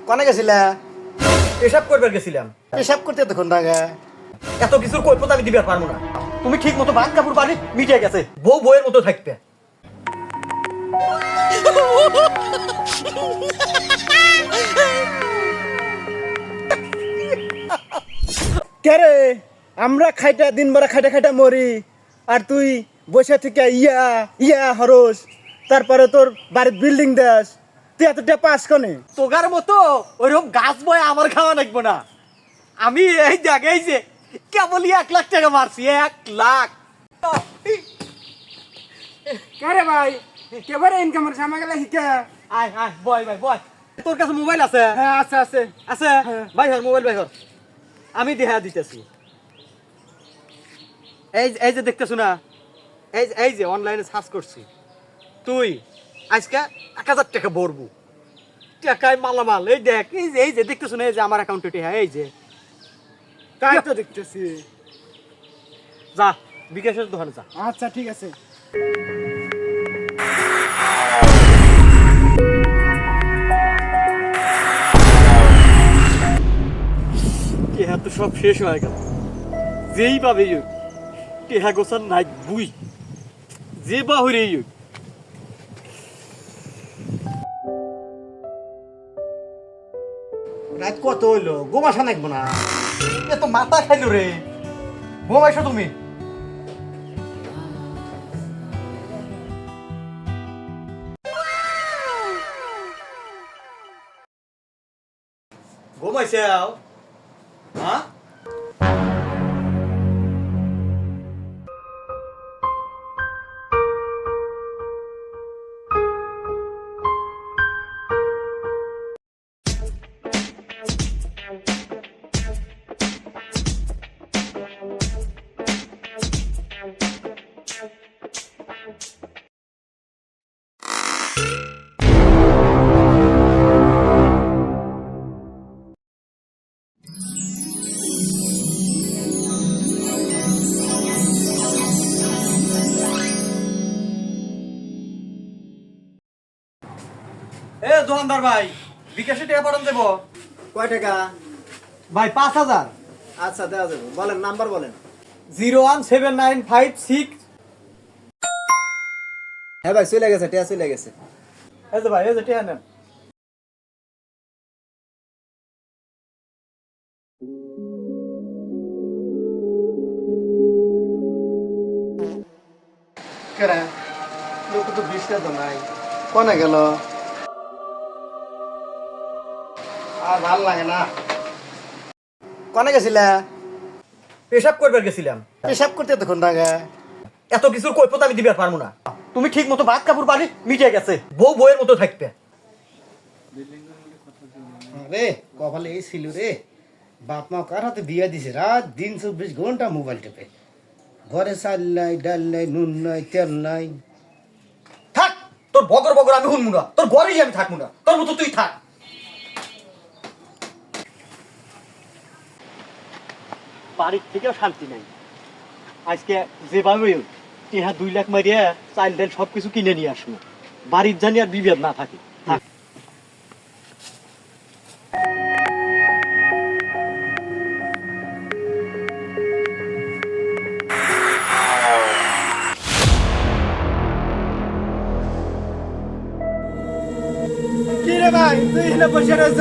কনে গেছিলা? পেশাব করবার গেছিলাম। পেশাব করতে এতক্ষণ লাগে? এত কিছুর কৈফত আমি দিবার পারবো না। তুমি ঠিক মতো ভাত কাপড় পানি মিটে গেছে, বউ বউয়ের মতো থাকবে। কে রে? আমরা খাইটা দিন ভরা খাইটা খাইটা মরি, আর তুই বসে থেকে ইয়া ইয়া হরস, তারপরে তোর বাড়ির বিল্ডিং দেশ, তুই এতটা পাস কনে? তোগার মতো ওইরকম গাছ বয় আমার খাওয়া লাগবো না। আমি এই জায়গায় যে কেবলই 1 লাখ টাকা মারছি, 1 লাখ। কে রে ভাই, কেবারে ইনকামের সামনে গেলে হিকে? আয় আয় বয় ভাই বয়। তোর কাছে মোবাইল আছে? হ্যাঁ আছে আছে আছে হ্যাঁ। ভাই, হর মোবাইল ভাই হর, আমি দেখা দিতেছি। এই যে দেখতেছ না, এই যে অনলাইনে সার্চ করছি, তুই আজকে 1000 টাকা ভরবো, টাকায় মালামাল। এই দেখ, এই যে দেখতেছ না, এই যে আমার অ্যাকাউন্টে টাকা, এই যে তাই তো দেখতেছি। যা বিকাশের দোকানে যা। আচ্ছা ঠিক আছে। টেহা তো সব শেষ হয়ে গেল। যেই পাবে টেহা গোছার নাই বুই, যে বা হইরে রাত কত হইলো? গোমাশা নাকবো না? এত মাথা খাইলো রে। ঘুমাইছো তুমি? ঘুমাইছে? হ্যাঁ, এ দোকানদার ভাই, বিকাশে টাকা পাঠান দেবো। কয় টাকা? ভাই 5000। আচ্ছা দেওয়া যাবে, বলেন নাম্বার বলেন। 01795 হ্যাঁ ভাই চলে গেছে, টিয়া চলে গেছে। এই যে ভাই, এই যে টাকা নেন। কেরা লোক তো 20টা তো নাই, কনে গেল? আর ভাল লাগে না। কনে গেছিলা? পেশাব করবার গেছিলাম। পেশাব করতে এতক্ষণ লাগে? এত কিছুর কৈফত আমি দিবার পারবো না। তুমি ঠিক মতো ভাত কাপড় পানি মিটে গেছে, বউ বউয়ের মতো থাকবে। রে কপালে এই ছিল রে, বাপ মা কার হাতে বিয়া দিছে, রাত দিন 24 ঘন্টা মোবাইল টেপে, ঘরে চাল নাই ডাল নাই নুন নাই তেল নাই। থাক, তোর বগর বগর আমি শুনবো না, তোর ঘরেই আমি থাকবো না, তোর মতো তুই থাক। বাড়ির থেকেও শান্তি নাই। আজকে যেভাবে টেহা 2 লাখ মারিয়া চাল ডাল সবকিছু কিনে নিয়ে আসবো, বাড়ির জানি আর বিভেদ না থাকে। থাক। কি রে ভাই, তুই এখানে বসে রয়েছ?